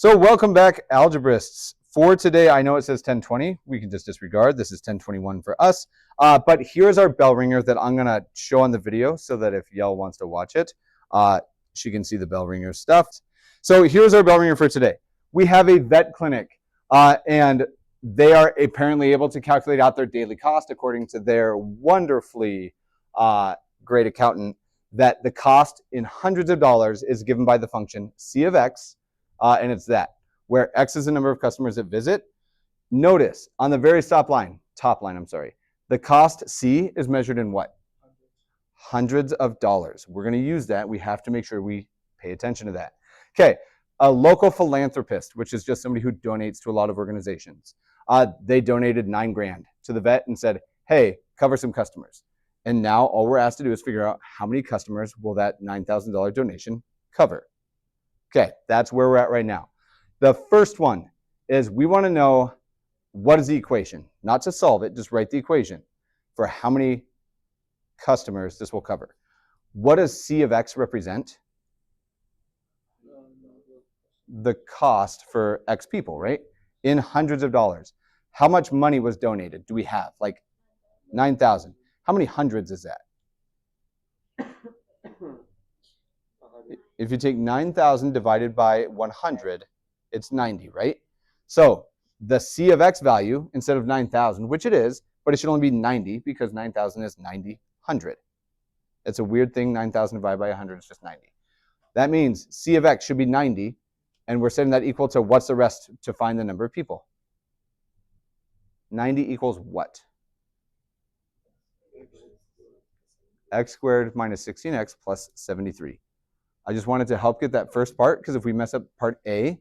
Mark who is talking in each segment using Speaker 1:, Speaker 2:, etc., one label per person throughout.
Speaker 1: So welcome back, algebrists. For today, I know it says 10:20. We can just disregard. This is 10:21 for us. But here's our bell ringer that I'm going to show on the video so that if Yell wants to watch it, she can see the bell ringer stuff. So here's our bell ringer for today. We have a vet clinic, and they are apparently able to calculate out their daily cost according to their wonderfully great accountant, that the cost in hundreds of dollars is given by the function C of x, and it's that, where x is the number of customers that visit. Notice on the very top line, the cost C is measured in what? Hundreds of dollars. We're going to use that. We have to make sure we pay attention to that. Okay, a local philanthropist, which is just somebody who donates to a lot of organizations. They donated $9 grand to the vet and said, hey, cover some customers. And now all we're asked to do is figure out how many customers will that $9,000 donation cover. Okay, that's where we're at right now. The first one is we want to know what is the equation. Not to solve it, just write the equation for how many customers this will cover. What does C of x represent? The cost for X people, right? In hundreds of dollars. How much money was donated? Do we have? Like 9,000. How many hundreds is that? If you take 9,000 divided by 100, it's 90, right? So the C of x value, instead of 9,000, which it is, but it should only be 90 because 9,000 is 90 hundred. It's a weird thing, 9,000 divided by 100 is just 90. That means C of x should be 90, and we're setting that equal to what's the rest to find the number of people? 90 equals what? X squared minus 16x plus 73. I just wanted to help get that first part, because if we mess up part A,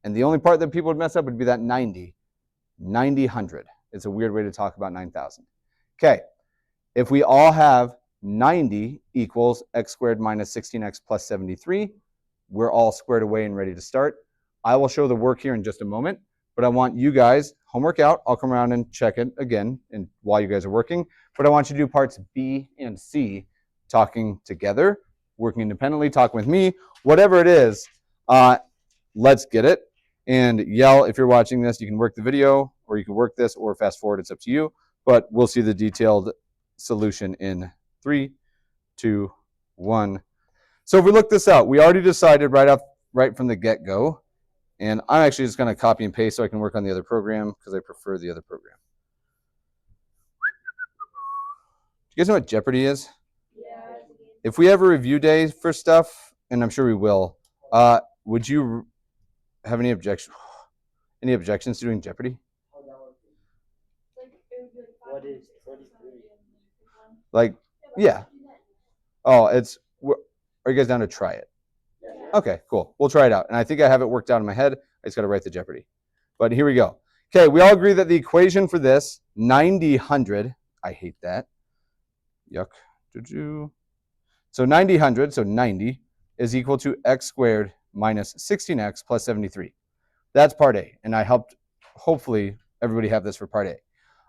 Speaker 1: and the only part that people would mess up would be that 90 hundred. It's a weird way to talk about 9,000. Okay, if we all have 90 equals x squared minus 16x plus 73, we're all squared away and ready to start. I will show the work here in just a moment, but I want you guys, homework out, I'll come around and check it again and while you guys are working, but I want you to do parts B and C talking together, working independently, talking with me, whatever it is, let's get it. And Yell, if you're watching this, you can work the video, or you can work this, or fast forward, it's up to you, but we'll see the detailed solution in 3, 2, 1. So if we look this out, we already decided right from the get-go, and I'm actually just going to copy and paste so I can work on the other program, because I prefer the other program. Do you guys know what Jeopardy is? Yeah. If we have a review day for stuff, and I'm sure we will, would you have any objections to doing Jeopardy?
Speaker 2: What is 33?
Speaker 1: Like, yeah. Oh, are you guys down to try it?
Speaker 2: Yeah.
Speaker 1: Okay, cool. We'll try it out. And I think I have it worked out in my head. I just got to write the Jeopardy. But here we go. Okay, we all agree that the equation for this, 90 hundred, I hate that. Yuck. So 90 hundred, so 90, is equal to x squared minus 16x plus 73. That's part A. And I helped, hopefully, everybody have this for part A.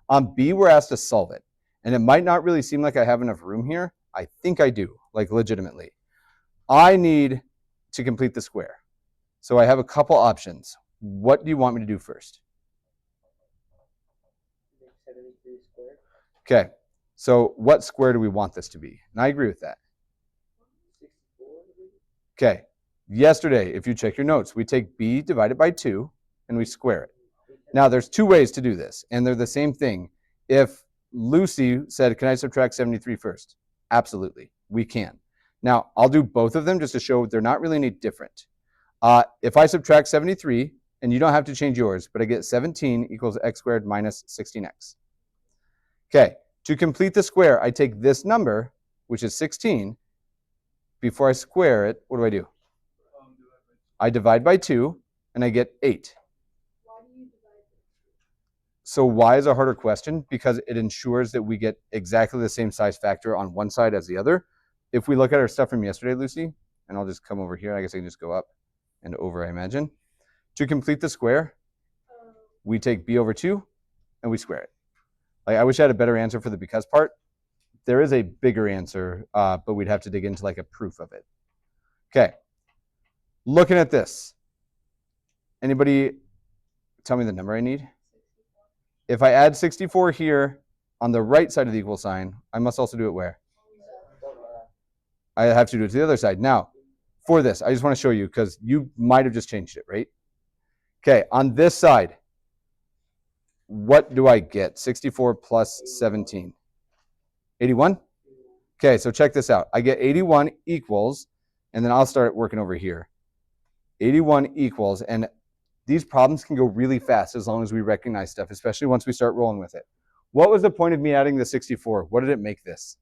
Speaker 1: On B, we're asked to solve it. And it might not really seem like I have enough room here. I think I do, like legitimately. I need to complete the square. So I have a couple options. What do you want me to do first?
Speaker 2: 73 squared.
Speaker 1: Okay, so what square do we want this to be? And I agree with that.
Speaker 2: 64.
Speaker 1: Okay, yesterday, if you check your notes, we take b divided by 2 and we square it. Now, there's two ways to do this, and they're the same thing. If Lucy said, can I subtract 73 first? Absolutely, we can. Now, I'll do both of them just to show they're not really any different. If I subtract 73, and you don't have to change yours, but I get 17 equals x squared minus 16x. Okay, to complete the square, I take this number, which is 16. Before I square it, what do? I divide by 2, and I get 8.
Speaker 3: Why do you divide by 2?
Speaker 1: So why is a harder question? Because it ensures that we get exactly the same size factor on one side as the other. If we look at our stuff from yesterday, Lucy, and I'll just come over here. I guess I can just go up and over, I imagine. To complete the square, we take b over 2, and we square it. Like, I wish I had a better answer for the because part. There is a bigger answer, but we'd have to dig into like a proof of it. Okay, looking at this. Anybody tell me the number I need? If I add 64 here on the right side of the equal sign, I must also do it where? I have to do it to the other side. Now, for this, I just want to show you because you might have just changed it, right? Okay, on this side, what do I get? 64 plus 17. 81? Okay, so check this out. I get 81 equals, and then I'll start working over here. 81 equals, and these problems can go really fast as long as we recognize stuff, especially once we start rolling with it. What was the point of me adding the 64? What did it make this?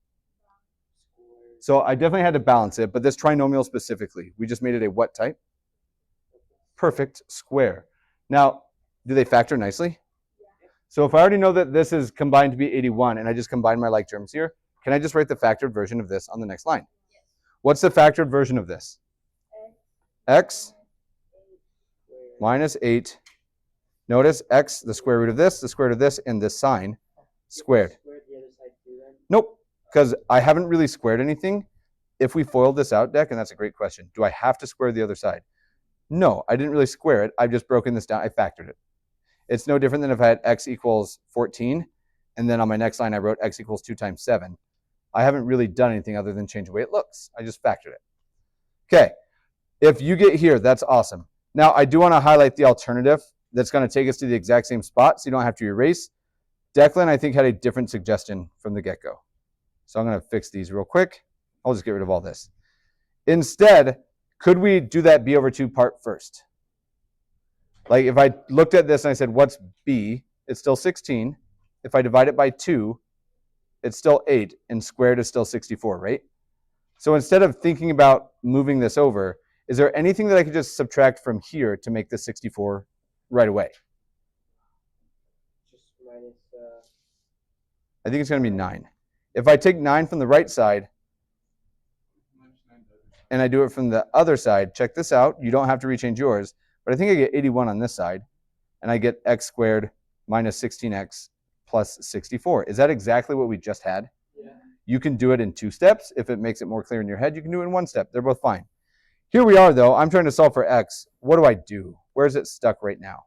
Speaker 1: So I definitely had to balance it, but this trinomial specifically, we just made it a what type? Perfect square. Now, do they factor nicely? So if I already know that this is combined to be 81 and I just combine my like terms here, can I just write the factored version of this on the next line? What's the factored version of this? X minus 8. Notice x, the square root of this, the square root of this, and this sign squared. Nope, because I haven't really squared anything. If we FOILed this out, Deck, and that's a great question, do I have to square the other side? No, I didn't really square it. I've just broken this down. I factored it. It's no different than if I had x equals 14, and then on my next line I wrote x equals 2 times 7. I haven't really done anything other than change the way it looks. I just factored it. Okay, if you get here, that's awesome. Now, I do want to highlight the alternative that's going to take us to the exact same spot, so you don't have to erase. Declan, I think, had a different suggestion from the get-go. So I'm going to fix these real quick. I'll just get rid of all this. Instead, could we do that b over 2 part first? Like if I looked at this and I said, what's b? It's still 16. If I divide it by 2, it's still 8, and squared is still 64, right? So instead of thinking about moving this over, is there anything that I could just subtract from here to make this 64 right away?
Speaker 2: Just minus,
Speaker 1: I think it's going to be 9. If I take 9 from the right side and I do it from the other side, check this out. You don't have to rechange yours, but I think I get 81 on this side, and I get x squared minus 16x plus 64. Is that exactly what we just had?
Speaker 2: yeah.
Speaker 1: You can do it in 2 steps. If it makes it more clear in your head, you can do it in 1 step. They're both fine. Here we are, though. I'm trying to solve for x. What do I do? Where is it stuck right now?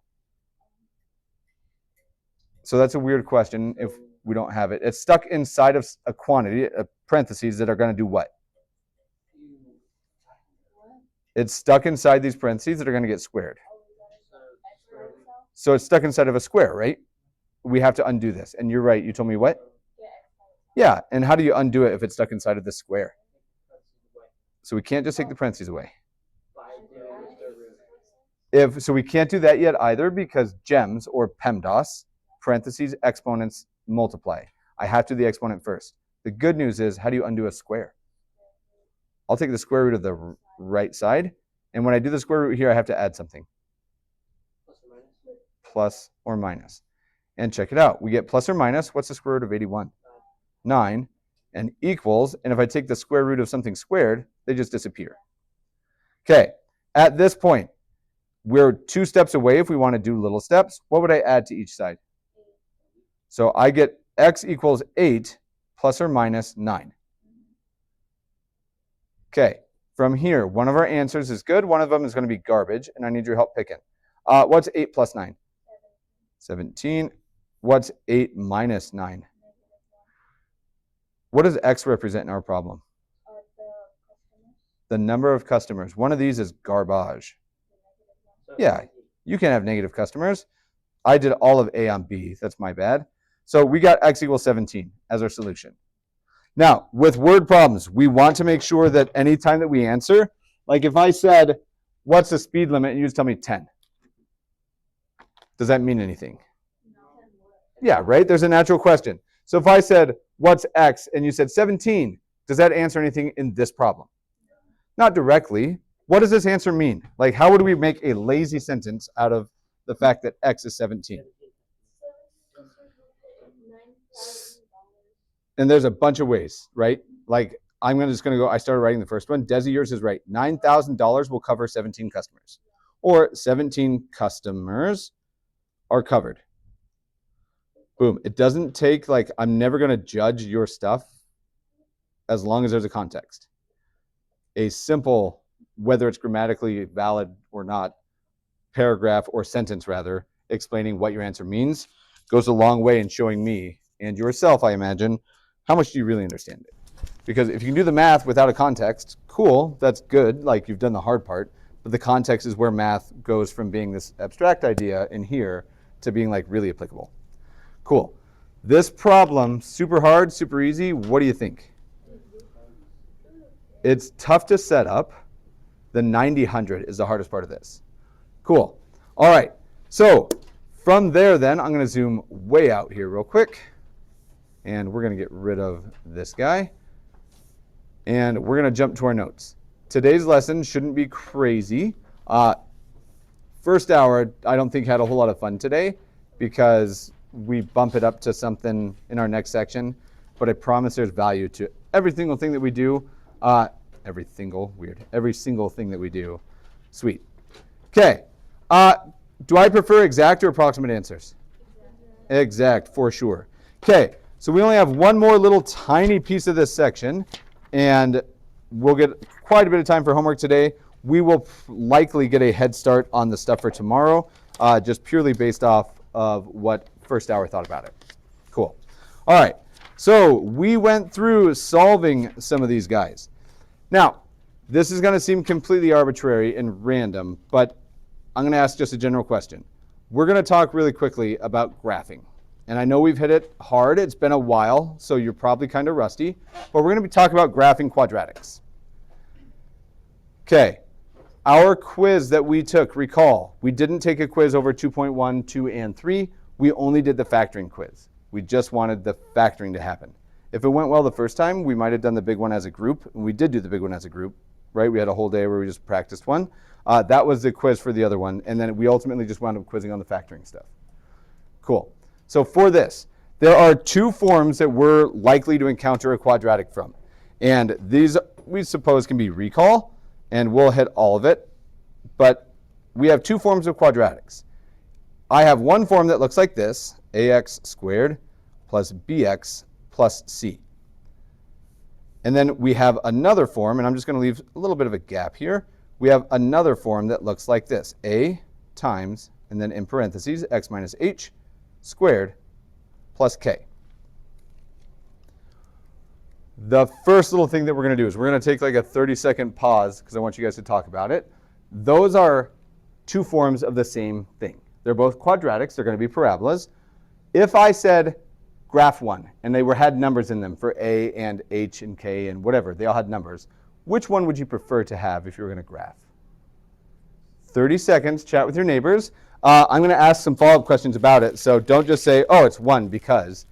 Speaker 1: So that's a weird question if we don't have it. It's stuck inside of a quantity, parentheses, that are going to do what? It's stuck inside these parentheses that are going to get squared. So it's stuck inside of a square, right? We have to undo this. And you're right. You told me what? Yeah. And how do you undo it if it's stuck inside of this square? So we can't just take the parentheses away. So we can't do that yet either because GEMS or PEMDAS, parentheses, exponents, multiply. I have to do the exponent first. The good news is, how do you undo a square? I'll take the square root of the right side. And when I do the square root here, I have to add something. Plus or minus. And check it out. We get plus or minus. What's the square root of 81? 9. And equals. And if I take the square root of something squared, they just disappear. Okay. At this point, we're 2 steps away if we want to do little steps. What would I add to each side? So I get x equals 8 plus or minus 9. Okay. From here, one of our answers is good. One of them is going to be garbage, and I need your help picking. What's 8 plus 9? 17. What's 8 minus 9? What does x represent in our problem? The number of customers. One of these is garbage. Yeah, you can have negative customers. I did all of A on B. That's my bad. So we got x equals 17 as our solution. Now, with word problems, we want to make sure that any time that we answer, like if I said, what's the speed limit? And you just tell me 10. Does that mean anything? Yeah, right? There's a natural question. So if I said, what's x? And you said 17, does that answer anything in this problem? Not directly. What does this answer mean? Like, how would we make a lazy sentence out of the fact that x is 17? And there's a bunch of ways, right? Like, I started writing the first one. Desi, yours is right. $9,000 will cover 17 customers. Or 17 customers are covered. Boom. It doesn't take, like, I'm never going to judge your stuff as long as there's a context. A simple, whether it's grammatically valid or not, paragraph or sentence rather, explaining what your answer means goes a long way in showing me and yourself, I imagine, how much do you really understand it? Because if you can do the math without a context, cool, that's good, like you've done the hard part, but the context is where math goes from being this abstract idea in here to being like really applicable. Cool. This problem, super hard, super easy, what do you think? It's tough to set up. The 90-100 is the hardest part of this. Cool. All right. So from there then, I'm going to zoom way out here real quick. And we're going to get rid of this guy. And we're going to jump to our notes. Today's lesson shouldn't be crazy. First hour, I don't think had a whole lot of fun today because we bump it up to something in our next section. But I promise there's value to every single thing that we do. Every single thing that we do. Sweet. Okay. Do I prefer exact or approximate answers? Exact, for sure. Okay. So we only have one more little tiny piece of this section, and we'll get quite a bit of time for homework today. We will likely get a head start on the stuff for tomorrow, just purely based off of what first hour thought about it. Cool. All right. So we went through solving some of these guys. Now, this is going to seem completely arbitrary and random, but I'm going to ask just a general question. We're going to talk really quickly about graphing. And I know we've hit it hard. It's been a while, so you're probably kind of rusty. But we're going to be talking about graphing quadratics. Okay. Our quiz that we took, recall, we didn't take a quiz over 2.1, 2, and 3. We only did the factoring quiz. We just wanted the factoring to happen. If it went well the first time, we might have done the big one as a group. And we did do the big one as a group, right? We had a whole day where we just practiced one. That was the quiz for the other one. And then we ultimately just wound up quizzing on the factoring stuff. Cool. So for this, there are two forms that we're likely to encounter a quadratic from. And these, we suppose, can be recall, and we'll hit all of it. But we have two forms of quadratics. I have one form that looks like this, ax squared plus bx plus c. And then we have another form, and I'm just going to leave a little bit of a gap here. We have another form that looks like this, a times, and then in parentheses, x minus h squared plus k. The first little thing that we're going to do is we're going to take like a 30-second pause because I want you guys to talk about it. Those are two forms of the same thing. They're both quadratics. They're going to be parabolas. If I said graph one and they had numbers in them for a and h and k and whatever, they all had numbers, which one would you prefer to have if you were going to graph? 30 seconds, chat with your neighbors. I'm going to ask some follow-up questions about it, so don't just say, oh, it's one because.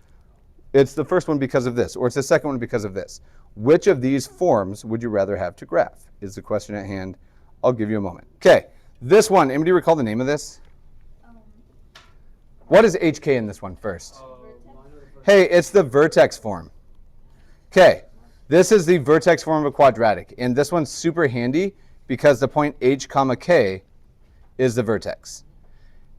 Speaker 1: It's the first one because of this, or it's the second one because of this. Which of these forms would you rather have to graph is the question at hand. I'll give you a moment. Okay, this one, anybody recall the name of this? What is HK in this one first? Hey, it's the vertex form. Okay, this is the vertex form of a quadratic, and this one's super handy because the point h comma k is the vertex.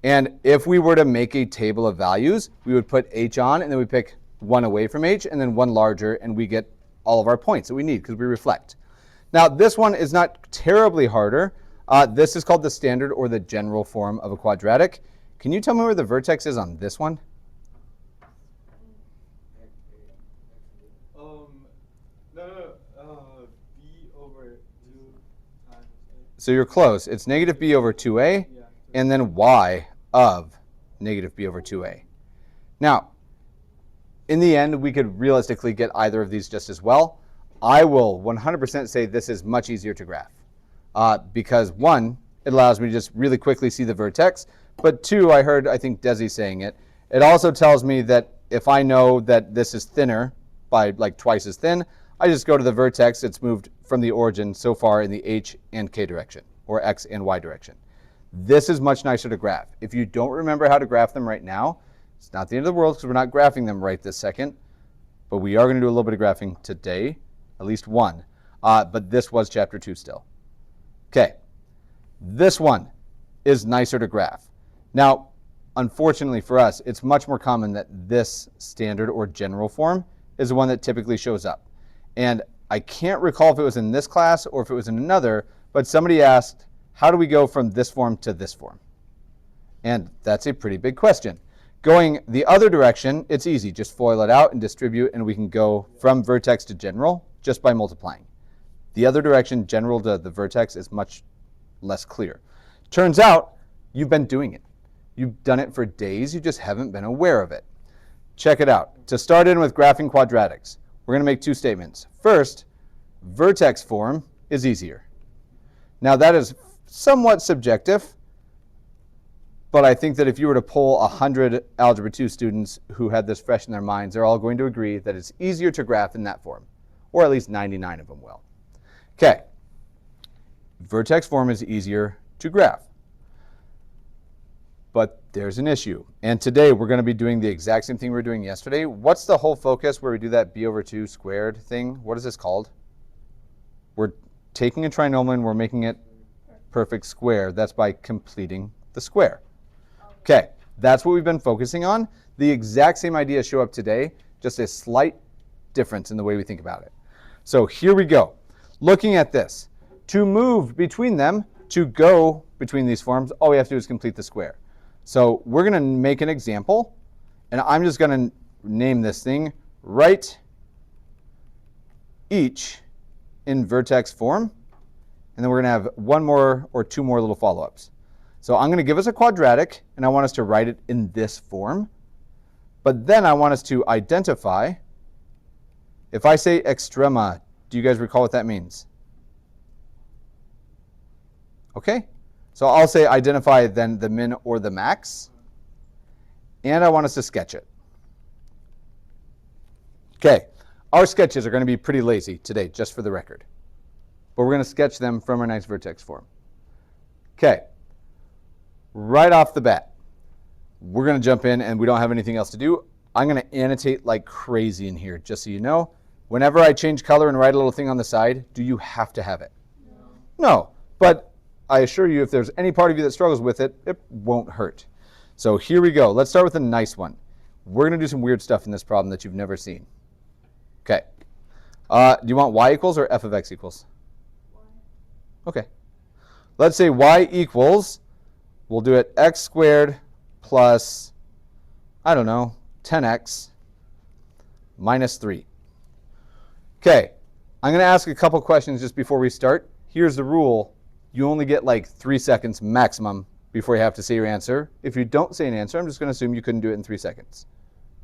Speaker 1: And if we were to make a table of values, we would put h on, and then we pick one away from h, and then one larger, and we get all of our points that we need because we reflect. Now, this one is not terribly harder. This is called the standard or the general form of a quadratic. Can you tell me where the vertex is on this one?
Speaker 4: B over 2 times A.
Speaker 1: So you're close. It's negative b over 2a,
Speaker 4: Yeah.
Speaker 1: and then y of negative b over 2a. Now, in the end, we could realistically get either of these just as well. I will 100% say this is much easier to graph because one, it allows me to just really quickly see the vertex, but two, I think Desi saying it, it also tells me that if I know that this is thinner by like twice as thin, I just go to the vertex. It's moved from the origin so far in the h and k direction, or x and y direction. This is much nicer to graph. If you don't remember how to graph them right now, it's not the end of the world because we're not graphing them right this second, but we are going to do a little bit of graphing today, at least one. But this was chapter 2 still. Okay, this one is nicer to graph. Now, unfortunately for us, it's much more common that this standard or general form is the one that typically shows up. And I can't recall if it was in this class or if it was in another, but somebody asked, how do we go from this form to this form? And that's a pretty big question. Going the other direction, it's easy. Just FOIL it out and distribute, and we can go from vertex to general just by multiplying. The other direction, general to the vertex, is much less clear. Turns out you've been doing it. You've done it for days. You just haven't been aware of it. Check it out. To start in with graphing quadratics, we're going to make two statements. First, vertex form is easier. Now that is somewhat subjective, but I think that if you were to poll 100 Algebra 2 students who had this fresh in their minds, they're all going to agree that it's easier to graph in that form, or at least 99 of them will. Okay, vertex form is easier to graph. But there's an issue. And today we're going to be doing the exact same thing we were doing yesterday. What's the whole focus where we do that b over 2 squared thing? What is this called? We're taking a trinomial and we're making it perfect square. That's by completing the square. Okay, that's what we've been focusing on. The exact same ideas show up today, just a slight difference in the way we think about it. So here we go. Looking at this, to move between them, to go between these forms, all we have to do is complete the square. So we're going to make an example, and I'm just going to name this thing write each in vertex form, and then we're going to have one more or two more little follow-ups. So I'm going to give us a quadratic, and I want us to write it in this form. But then I want us to identify, if I say extrema, do you guys recall what that means? Okay. So I'll say identify then the min or the max, and I want us to sketch it. Okay, our sketches are going to be pretty lazy today, just for the record. But we're going to sketch them from our nice vertex form. Okay, right off the bat, we're going to jump in, and we don't have anything else to do. I'm going to annotate like crazy in here, just so you know. Whenever I change color and write a little thing on the side, do you have to have it? No, but I assure you, if there's any part of you that struggles with it, it won't hurt. So here we go. Let's start with a nice one. We're going to do some weird stuff in this problem that you've never seen. Okay. Do you want y equals or f of x equals? Okay. Let's say y equals, we'll do it x squared plus, I don't know, 10x minus 3. Okay. I'm going to ask a couple questions just before we start. Here's the rule. You only get like 3 seconds maximum before you have to say your answer. If you don't say an answer, I'm just going to assume you couldn't do it in 3 seconds.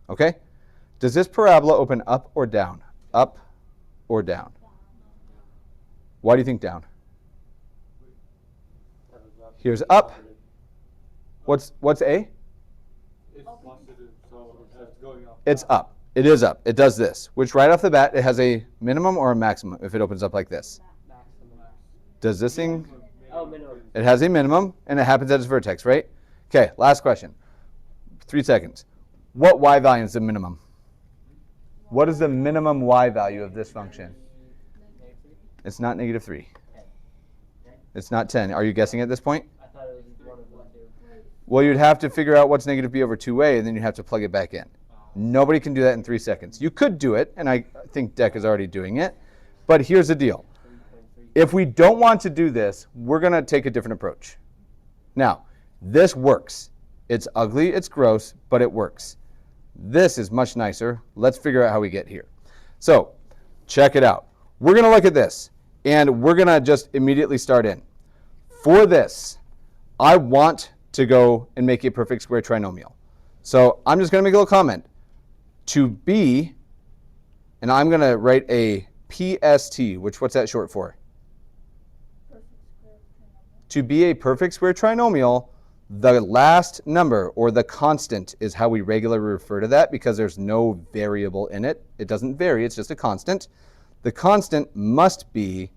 Speaker 1: Okay? Does this parabola open up or down? Up or down? Why do you think down? Here's up. What's A?
Speaker 4: It's positive, so it's going up.
Speaker 1: It's up. It is up. It does this, which right off the bat, it has a minimum or a maximum if it opens up like this. Does this thing?
Speaker 2: Oh, minimum.
Speaker 1: It has a minimum, and it happens at its vertex, right? Okay, last question. 3 seconds. What y value is the minimum? What is the minimum y value of this function? It's not negative 3. It's not 10. Are you guessing at this point?
Speaker 2: I thought it was one of the two.
Speaker 1: Well, you'd have to figure out what's negative b over 2a, and then you'd have to plug it back in. Nobody can do that in 3 seconds. You could do it, and I think Deck is already doing it. But here's the deal. If we don't want to do this, we're going to take a different approach. Now, this works. It's ugly, it's gross, but it works. This is much nicer. Let's figure out how we get here. So, check it out. We're going to look at this, and we're going to just immediately start in. For this, I want to go and make a perfect square trinomial. So, I'm just going to make a little comment. To be, and I'm going to write a PST, which what's that short for? To be a perfect square trinomial, the last number, or the constant, is how we regularly refer to that because there's no variable in it. It doesn't vary, it's just a constant. The constant must be,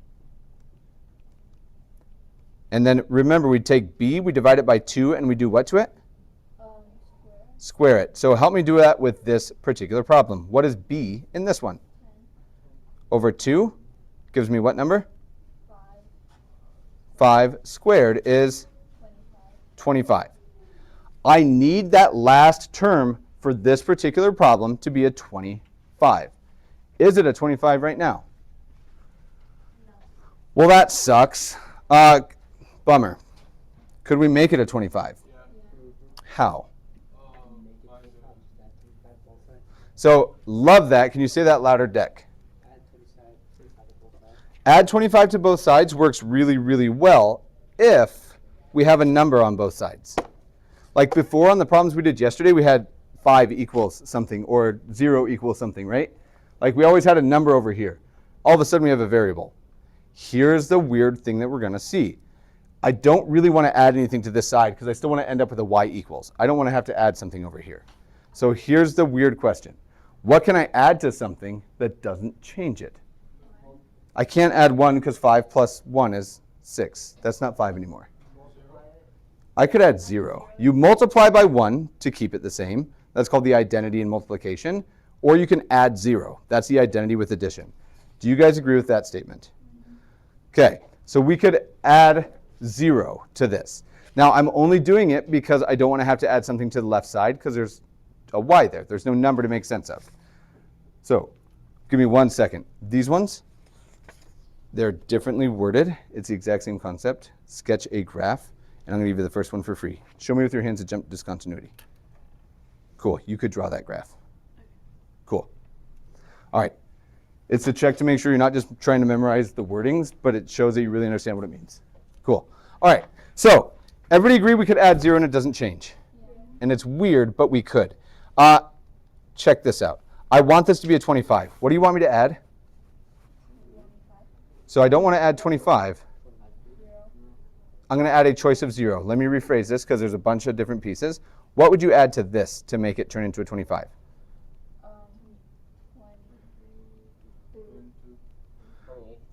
Speaker 1: and then remember we take b, we divide it by 2, and we do what to it? Square it. So help me do that with this particular problem. What is b in this one? 10. Over 2 gives me what number? 5 squared is 25. I need that last term for this particular problem to be a 25. Is it a 25 right now? No. Well, that sucks. Bummer. Could we make it a 25?
Speaker 4: Yeah.
Speaker 1: How?
Speaker 4: Minus 0.
Speaker 1: So love that. Can you say that louder, Deck? Add 25 to both sides works really, really well if we have a number on both sides. Like before on the problems we did yesterday, we had 5 equals something or 0 equals something, right? Like we always had a number over here. All of a sudden we have a variable. Here's the weird thing that we're going to see. I don't really want to add anything to this side because I still want to end up with a y equals. I don't want to have to add something over here. So here's the weird question. What can I add to something that doesn't change it? I can't add 1 because 5 plus 1 is 6. That's not 5 anymore. I could add 0. You multiply by 1 to keep it the same. That's called the identity in multiplication. Or you can add 0. That's the identity with addition. Do you guys agree with that statement? Okay, so we could add 0 to this. Now, I'm only doing it because I don't want to have to add something to the left side because there's a y there. There's no number to make sense of. So give me 1 second. These ones, they're differently worded. It's the exact same concept. Sketch a graph, and I'm going to give you the first one for free. Show me with your hands a jump discontinuity. Cool. You could draw that graph. Cool. All right. It's a check to make sure you're not just trying to memorize the wordings, but it shows that you really understand what it means. Cool. All right. So everybody agree we could add 0 and it doesn't change? Yeah. And it's weird, but we could. Check this out. I want this to be a 25. What do you want me to add? So I don't want to add 25. I'm going to add a choice of 0. Let me rephrase this because there's a bunch of different pieces. What would you add to this to make it turn into a 25?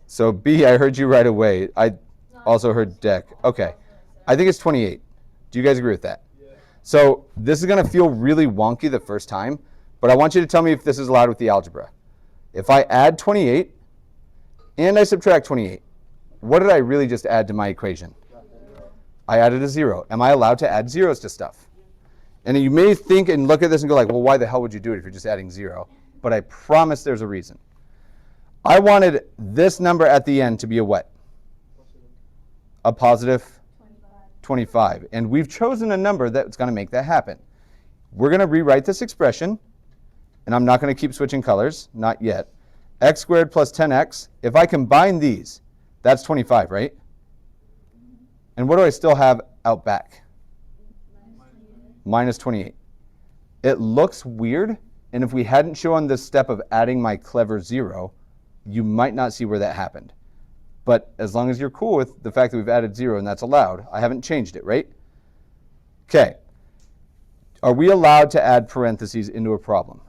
Speaker 1: So B, I heard you right away. I also heard Deck. Okay. I think it's 28. Do you guys agree with that? Yeah. So this is going to feel really wonky the first time, but I want you to tell me if this is allowed with the algebra. If I add 28 and I subtract 28, what did I really just add to my equation? I added a 0. Am I allowed to add zeros to stuff? And you may think and look at this and go like, well, why the hell would you do it if you're just adding 0? But I promise there's a reason. I wanted this number at the end to be a what? A positive 25. And we've chosen a number that's going to make that happen. We're going to rewrite this expression, and I'm not going to keep switching colors, not yet. X squared plus 10x. If I combine these, that's 25, right? And what do I still have out back? Minus 28. It looks weird, and if we hadn't shown this step of adding my clever 0, you might not see where that happened. But as long as you're cool with the fact that we've added 0 and that's allowed, I haven't changed it, right? Okay. Are we allowed to add parentheses into a problem?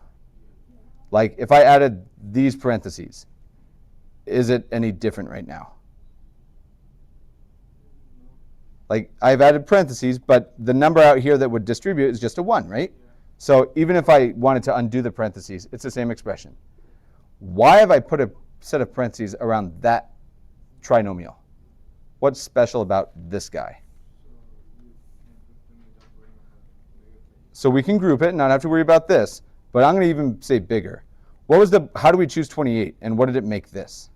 Speaker 1: Like if I added these parentheses, is it any different right now? Like I've added parentheses, but the number out here that would distribute is just a 1, right? So even if I wanted to undo the parentheses, it's the same expression. Why have I put a set of parentheses around that trinomial? What's special about this guy? So we can group it and not have to worry about this, but I'm going to even say bigger. How do we choose 28, and what did it make this?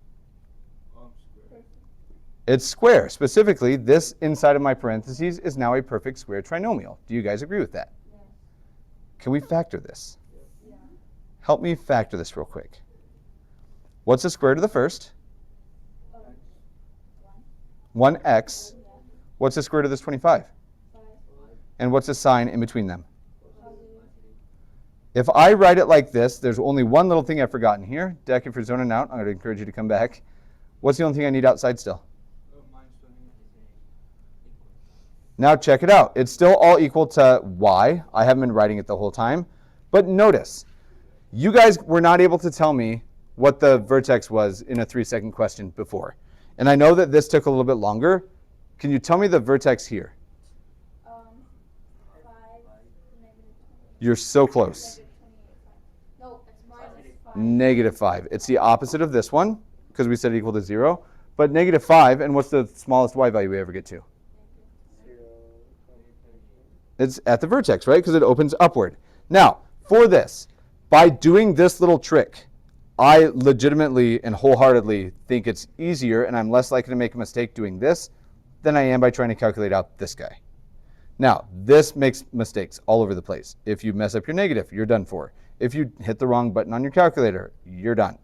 Speaker 1: It's square. Specifically, this inside of my parentheses is now a perfect square trinomial. Do you guys agree with that? Yeah. Can we factor this? Yeah. Help me factor this real quick. What's the square root of the first? 1x. What's the square root of this 25? 5. And what's the sign in between them? If I write it like this, there's only one little thing I've forgotten here. Deck, if you're zoning out, I'm going to encourage you to come back. What's the only thing I need outside still? Now check it out. It's still all equal to y. I haven't been writing it the whole time. But notice, you guys were not able to tell me what the vertex was in a 3-second question before. And I know that this took a little bit longer. Can you tell me the vertex here?
Speaker 3: 5,
Speaker 1: You're so close.
Speaker 3: no, it's -5.
Speaker 1: -5. It's the opposite of this one, because we said equal to 0. But -5, and what's the smallest y value we ever get to? It's at the vertex, right? Because it opens upward. Now, for this, by doing this little trick, I legitimately and wholeheartedly think it's easier and I'm less likely to make a mistake doing this than I am by trying to calculate out this guy. Now, this makes mistakes all over the place. If you mess up your negative, you're done for. If you hit the wrong button on your calculator, you're done.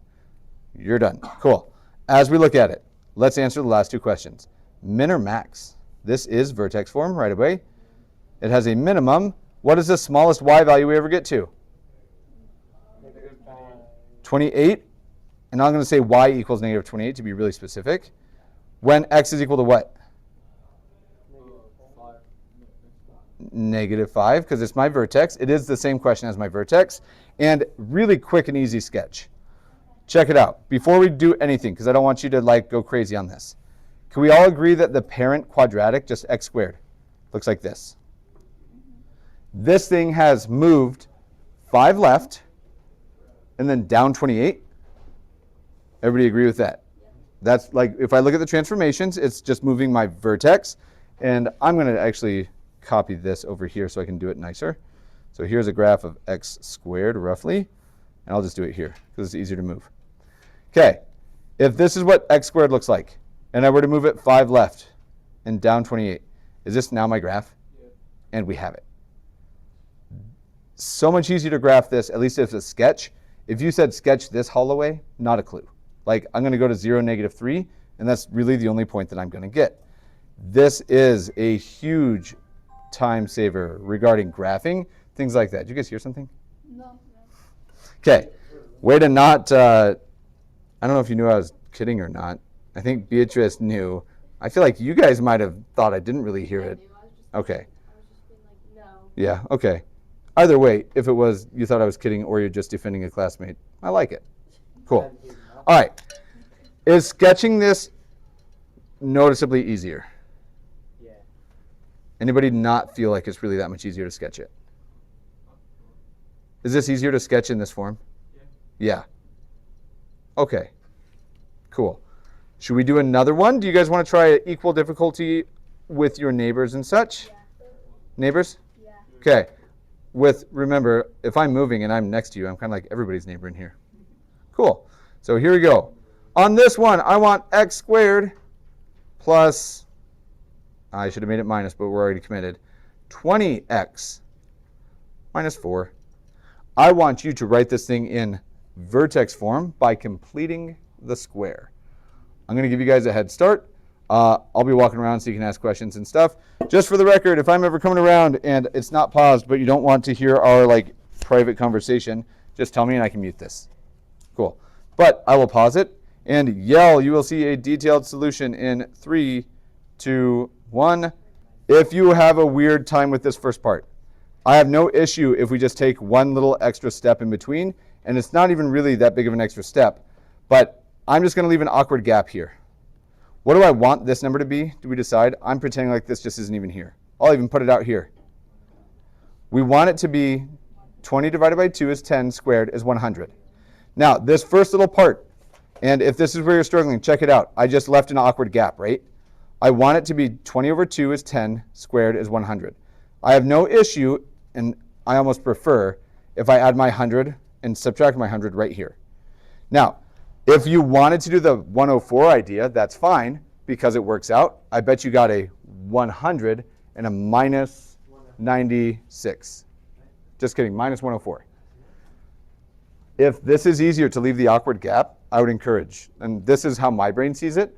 Speaker 1: You're done. Cool. As we look at it, let's answer the last two questions. Min or max? This is vertex form right away. It has a minimum. What is the smallest y value we ever get to? 28. And I'm going to say y equals negative 28 to be really specific. When x is equal to what? Negative 5, because it's my vertex. It is the same question as my vertex. And really quick and easy sketch. Check it out. Before we do anything, because I don't want you to like go crazy on this. Can we all agree that the parent quadratic, just x squared, looks like this? This thing has moved 5 left and then down 28. Everybody agree with that? That's like, if I look at the transformations, it's just moving my vertex. And I'm going to actually copy this over here so I can do it nicer. So here's a graph of x squared roughly. And I'll just do it here because it's easier to move. Okay, if this is what x squared looks like, and I were to move it 5 left and down 28, is this now my graph? Yeah. And we have it. So much easier to graph this, at least if it's a sketch. If you said sketch this hallway, not a clue. Like, I'm going to go to 0, negative 3, and that's really the only point that I'm going to get. This is a huge time saver regarding graphing, things like that. Did you guys hear something?
Speaker 3: No.
Speaker 1: Okay, way to not, I don't know if you knew I was kidding or not. I think Beatrice knew. I feel like you guys might have thought I didn't really hear it. Okay.
Speaker 3: I was just being like, no.
Speaker 1: Yeah, okay. Either way, if it was you thought I was kidding or you're just defending a classmate, I like it. Cool. All right. Is sketching this noticeably easier?
Speaker 2: Yeah.
Speaker 1: Anybody not feel like it's really that much easier to sketch it? Is this easier to sketch in this form? Yeah. Okay. Cool. Should we do another one? Do you guys want to try equal difficulty with your neighbors and such?
Speaker 3: Yeah.
Speaker 1: Neighbors?
Speaker 3: Yeah.
Speaker 1: Okay. Remember, if I'm moving and I'm next to you, I'm kind of like everybody's neighbor in here. Cool. So here we go. On this one, I want x squared plus, I should have made it minus, but we're already committed, 20x minus 4. I want you to write this thing in vertex form by completing the square. I'm going to give you guys a head start. I'll be walking around so you can ask questions and stuff. Just for the record, if I'm ever coming around and it's not paused, but you don't want to hear our like private conversation, just tell me and I can mute this. Cool. But I will pause it and yell. You will see a detailed solution in 3, 2, 1. If you have a weird time with this first part, I have no issue if we just take one little extra step in between, and it's not even really that big of an extra step, but I'm just going to leave an awkward gap here. What do I want this number to be? Do we decide? I'm pretending like this just isn't even here. I'll even put it out here. We want it to be 20 divided by 2 is 10 squared is 100. Now, this first little part, and if this is where you're struggling, check it out. I just left an awkward gap, right? I want it to be 20 over 2 is 10 squared is 100. I have no issue, and I almost prefer, if I add my 100 and subtract my 100 right here. Now, if you wanted to do the 104 idea, that's fine, because it works out. I bet you got a 100 and a minus 96. Just kidding, minus 104. If this is easier to leave the awkward gap, I would encourage, and this is how my brain sees it.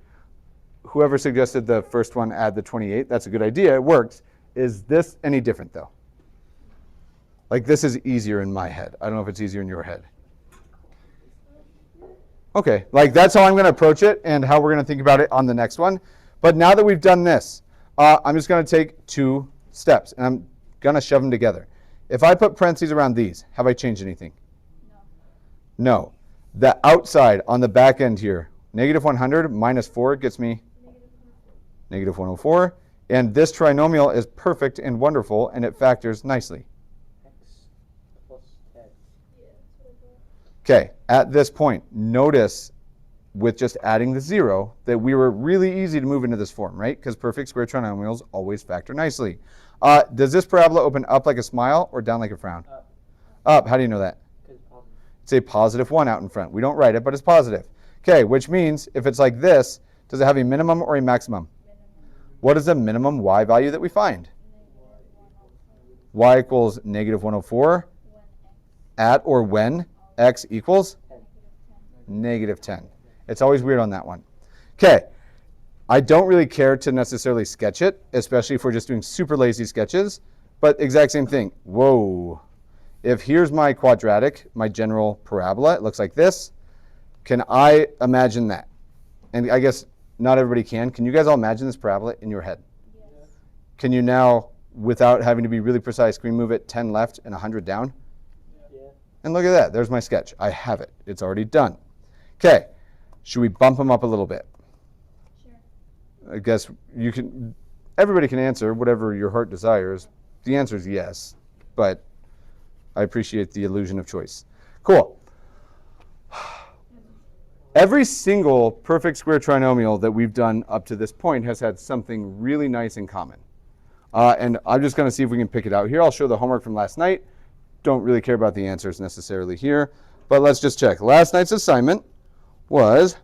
Speaker 1: Whoever suggested the first one, add the 28, that's a good idea, it works. Is this any different though? Like this is easier in my head. I don't know if it's easier in your head. Okay, like that's how I'm going to approach it and how we're going to think about it on the next one. But now that we've done this, I'm just going to take 2 steps and I'm going to shove them together. If I put parentheses around these, have I changed anything? No. The outside on the back end here, negative 100 minus 4 gets me negative 104. And this trinomial is perfect and wonderful, and it factors nicely.
Speaker 2: X plus 10.
Speaker 1: Okay, at this point, notice with just adding the 0 that we were really easy to move into this form, right? Because perfect square trinomials always factor nicely. Does this parabola open up like a smile or down like a frown?
Speaker 2: Up.
Speaker 1: Up. How do you know that?
Speaker 2: Because positive.
Speaker 1: It's a positive 1 out in front. We don't write it, but it's positive. Okay, which means if it's like this, does it have a minimum or a maximum? What is the minimum y value that we find? y equals negative 104 at or when x equals
Speaker 2: 10.
Speaker 1: negative 10. It's always weird on that one. Okay, I don't really care to necessarily sketch it, especially if we're just doing super lazy sketches, but exact same thing. Whoa. If here's my quadratic, my general parabola, it looks like this. Can I imagine that? And I guess not everybody can. Can you guys all imagine this parabola in your head?
Speaker 3: Yes.
Speaker 1: Can you now, without having to be really precise, can we move it 10 left and 100 down?
Speaker 2: Yeah.
Speaker 1: And look at that. There's my sketch. I have it. It's already done. Okay. Should we bump them up a little bit?
Speaker 3: Sure.
Speaker 1: I guess you can, everybody can answer whatever your heart desires. The answer is yes, but I appreciate the illusion of choice. Cool. Every single perfect square trinomial that we've done up to this point has had something really nice in common. And I'm just going to see if we can pick it out here. I'll show the homework from last night. Don't really care about the answers necessarily here, but let's just check. Last night's assignment was,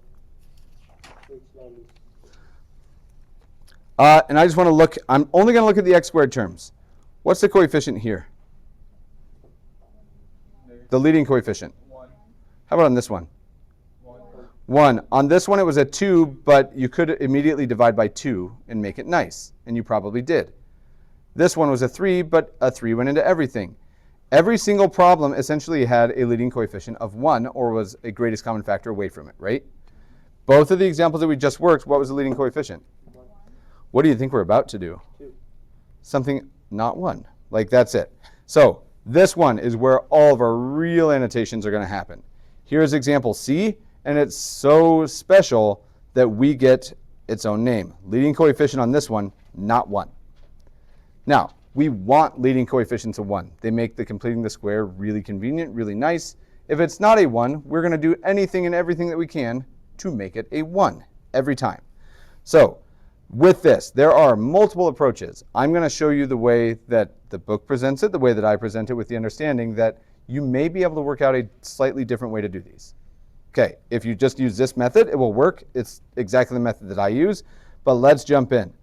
Speaker 1: and I just want to look, I'm only going to look at the x squared terms. What's the coefficient here? The leading coefficient.
Speaker 4: 1.
Speaker 1: How about on this one?
Speaker 4: 1.
Speaker 1: 1. On this one it was a 2, but you could immediately divide by 2 and make it nice, and you probably did. This one was a 3, but a 3 went into everything. Every single problem essentially had a leading coefficient of 1 or was a greatest common factor away from it, right? Both of the examples that we just worked, what was the leading coefficient?
Speaker 2: 1.
Speaker 1: What do you think we're about to do?
Speaker 2: 2.
Speaker 1: Something not 1. Like that's it. So this one is where all of our real annotations are going to happen. Here's example C, and it's so special that we get its own name. Leading coefficient on this one, not 1. Now, we want leading coefficients of 1. They make the completing the square really convenient, really nice. If it's not a 1, we're going to do anything and everything that we can to make it a 1 every time. So with this, there are multiple approaches. I'm going to show you the way that the book presents it, the way that I present it, with the understanding that you may be able to work out a slightly different way to do these. Okay, if you just use this method, it will work. It's exactly the method that I use, but let's jump in.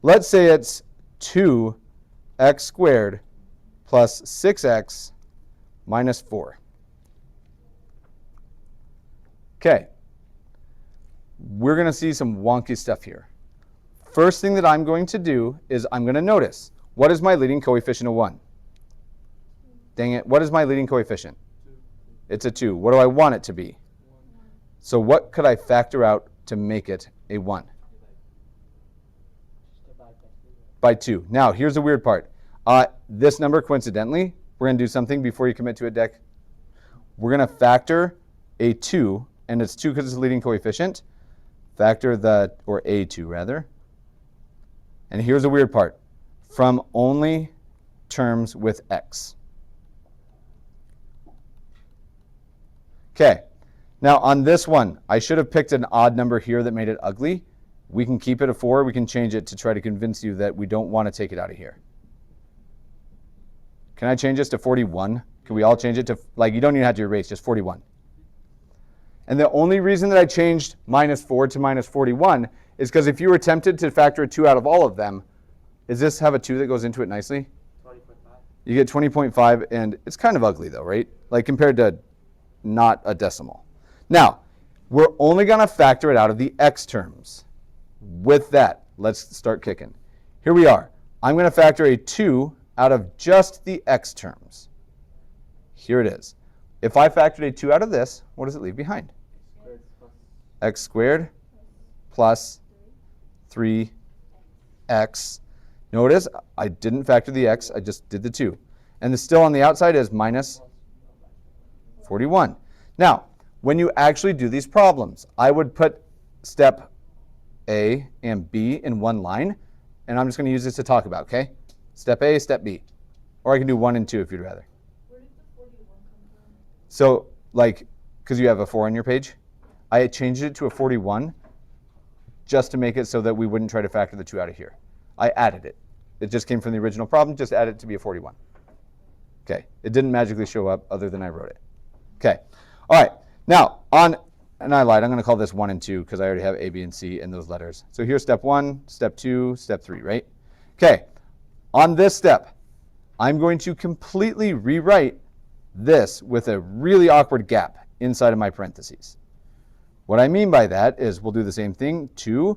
Speaker 1: Let's say it's 2x squared plus 6x minus 4. Okay, we're going to see some wonky stuff here. First thing that I'm going to do is I'm going to notice, what is my leading coefficient of 1? Dang it, what is my leading coefficient?
Speaker 4: 2.
Speaker 1: It's a 2. What do I want it to be?
Speaker 4: 1.
Speaker 1: So what could I factor out to make it a 1?
Speaker 2: Just divide by 2.
Speaker 1: By 2. Now, here's the weird part. This number, coincidentally, we're going to do something before you commit to it, Deck. We're going to factor a 2, and it's 2 because it's a leading coefficient. Factor the, or a2 rather. And here's the weird part. From only terms with x. Okay. Now on this one, I should have picked an odd number here that made it ugly. We can keep it a 4. We can change it to try to convince you that we don't want to take it out of here. Can I change this to 41? Can we all change it to, like, you don't even have to erase, just 41. And the only reason that I changed minus 4 to minus 41 is because if you were tempted to factor a 2 out of all of them, does this have a 2 that goes into it nicely?
Speaker 2: 20.5.
Speaker 1: You get 20.5, and it's kind of ugly though, right? Like compared to not a decimal. Now, we're only going to factor it out of the x terms. With that, let's start kicking. Here we are. I'm going to factor a 2 out of just the x terms. Here it is. If I factored a 2 out of this, what does it leave behind?
Speaker 2: Squared plus
Speaker 1: X squared plus 3x. Notice I didn't factor the x, I just did the 2. And the still on the outside is minus 41. Now, when you actually do these problems, I would put step A and B in one line, and I'm just going to use this to talk about, okay? Step A, step B. Or I can do 1 and 2 if you'd rather.
Speaker 3: Where did the 41 come from?
Speaker 1: So, like, because you have a 4 on your page, I changed it to a 41 just to make it so that we wouldn't try to factor the 2 out of here. I added it. It just came from the original problem, just added it to be a 41. Okay, it didn't magically show up other than I wrote it. Okay, all right, now on, and I lied, I'm going to call this 1 and 2 because I already have A, B, and C in those letters. So here's step 1, step 2, step 3, right? Okay, on this step, I'm going to completely rewrite this with a really awkward gap inside of my parentheses. What I mean by that is we'll do the same thing, 2x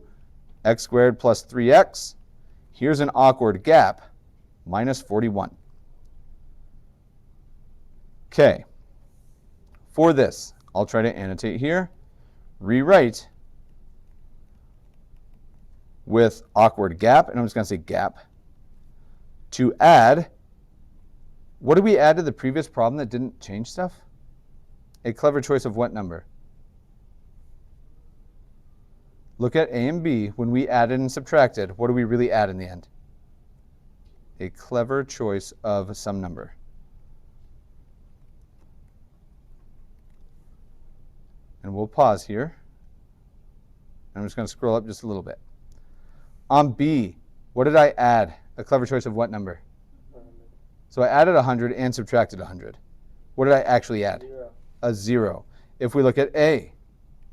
Speaker 1: squared plus 3x. Here's an awkward gap, minus 41. Okay, for this, I'll try to annotate here, rewrite with awkward gap, and I'm just going to say gap, to add, what did we add to the previous problem that didn't change stuff? A clever choice of what number? Look at A and B. When we added and subtracted, what do we really add in the end? A clever choice of some number. And we'll pause here. I'm just going to scroll up just a little bit. On B, what did I add? A clever choice of what number?
Speaker 2: 100.
Speaker 1: So I added 100 and subtracted 100. What did I actually add?
Speaker 2: 0.
Speaker 1: A 0. If we look at A,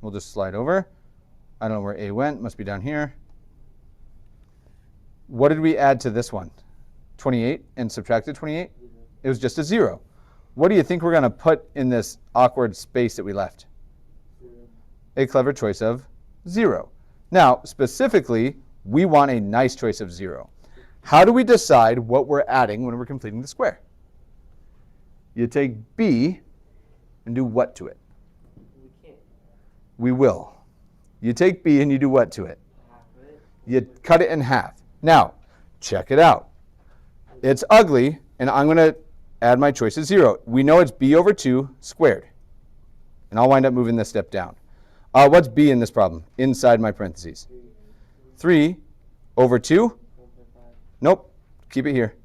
Speaker 1: we'll just slide over. I don't know where A went. Must be down here. What did we add to this one? 28 and subtracted 28? It was just a 0. What do you think we're going to put in this awkward space that we left?
Speaker 2: 0.
Speaker 1: A clever choice of 0. Now, specifically, we want a nice choice of 0. How do we decide what we're adding when we're completing the square? You take B and do what to it?
Speaker 2: We can't.
Speaker 1: We will. You take B and you do what to it?
Speaker 2: Half of it.
Speaker 1: You cut it in half. Now, check it out. It's ugly, and I'm going to add my choice of 0. We know it's B over 2 squared. And I'll wind up moving this step down. What's B in this problem? Inside my parentheses. 3 over 2?
Speaker 2: 1.5.
Speaker 1: Nope. Keep it here.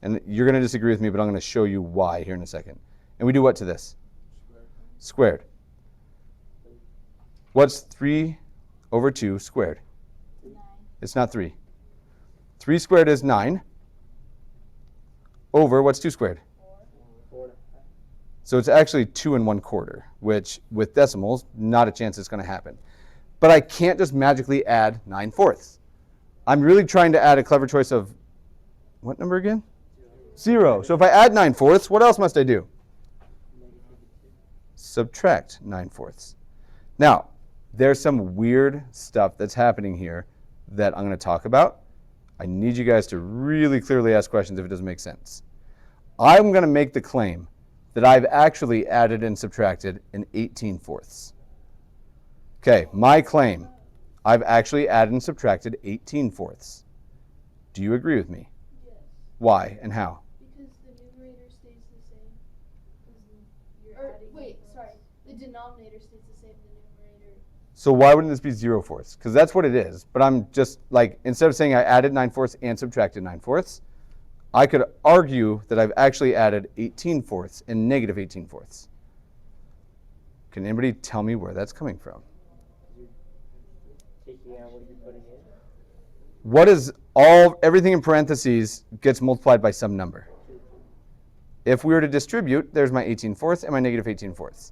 Speaker 1: And you're going to disagree with me, but I'm going to show you why here in a second. And we do what to this? Squared. What's 3 over 2 squared?
Speaker 3: 9.
Speaker 1: It's not 3. 3 squared is 9. Over, what's 2 squared?
Speaker 2: 4.
Speaker 1: So it's actually 2 1/4, which with decimals, not a chance it's going to happen. But I can't just magically add 9/4. I'm really trying to add a clever choice of, what number again? 0. So if I add 9/4, what else must I do? Subtract 9/4. Now, there's some weird stuff that's happening here that I'm going to talk about. I need you guys to really clearly ask questions if it doesn't make sense. I'm going to make the claim that I've actually added and subtracted an 18/4. Okay, my claim, I've actually added and subtracted 18/4. Do you agree with me?
Speaker 3: Yes.
Speaker 1: Why and how?
Speaker 3: Because the numerator stays the same. Or, wait, sorry. The denominator stays the same. The numerator.
Speaker 1: So why wouldn't this be 0/4? Because that's what it is. But I'm just like, instead of saying I added 9/4 and subtracted 9/4, I could argue that I've actually added 18/4 and negative 18/4. Can anybody tell me where that's coming from?
Speaker 2: Taking out what you're putting in.
Speaker 1: What is everything in parentheses gets multiplied by some number. If we were to distribute, there's my 18/4 and my negative 18/4.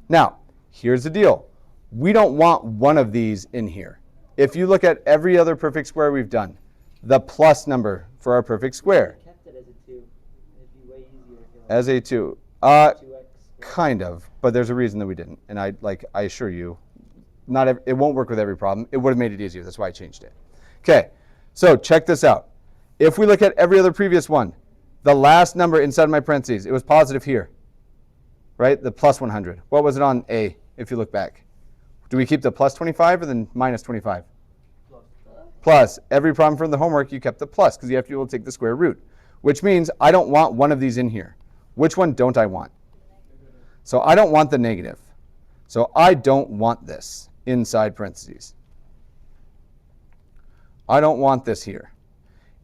Speaker 1: Now, here's the deal. We don't want one of these in here. If you look at every other perfect square we've done, the plus number for our perfect square.
Speaker 2: I kept it as a 2. It'd be way easier if you
Speaker 1: As a 2.
Speaker 2: 2x.
Speaker 1: Kind of, but there's a reason that we didn't. And I assure you, it won't work with every problem. It would have made it easier. That's why I changed it. Okay, so check this out. If we look at every other previous one, the last number inside my parentheses, it was positive here, right? The plus 100. What was it on A, if you look back? Do we keep the plus 25 or the minus 25? Plus. Every problem from the homework, you kept the plus because you have to be able to take the square root, which means I don't want one of these in here. Which one don't I want? So I don't want the negative. So I don't want this inside parentheses. I don't want this here.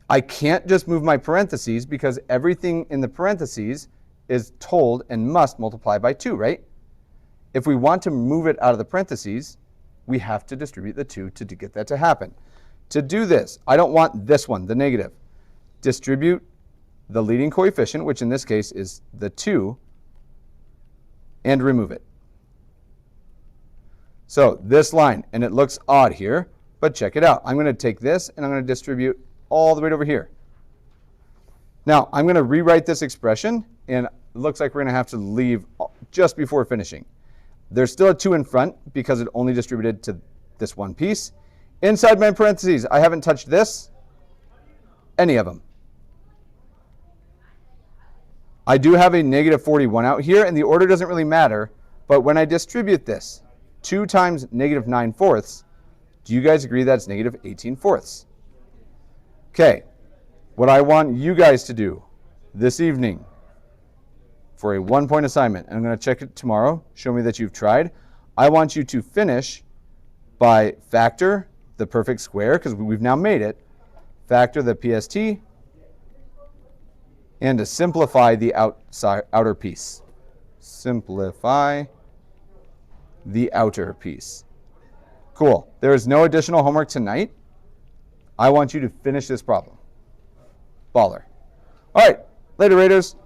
Speaker 1: I can't just move my parentheses because everything in the parentheses is told and must multiply by 2, right? If we want to move it out of the parentheses, we have to distribute the 2 to get that to happen. To do this, I don't want this one, the negative. Distribute the leading coefficient, which in this case is the 2, and remove it. So this line, and it looks odd here, but check it out. I'm going to take this and I'm going to distribute all the way over here. Now, I'm going to rewrite this expression, and it looks like we're going to have to leave just before finishing. There's still a 2 in front because it only distributed to this one piece. Inside my parentheses, I haven't touched this, any of them. I do have a negative 41 out here, and the order doesn't really matter, but when I distribute this 2 times negative 9/4, do you guys agree that's negative 18/4? Okay, what I want you guys to do this evening for a 1-point assignment, and I'm going to check it tomorrow, show me that you've tried. I want you to finish by factor the perfect square, because we've now made it, factor the PST, and to simplify the outer piece. Simplify the outer piece. Cool. There is no additional homework tonight. I want you to finish this problem. Baller. All right, later, Raiders.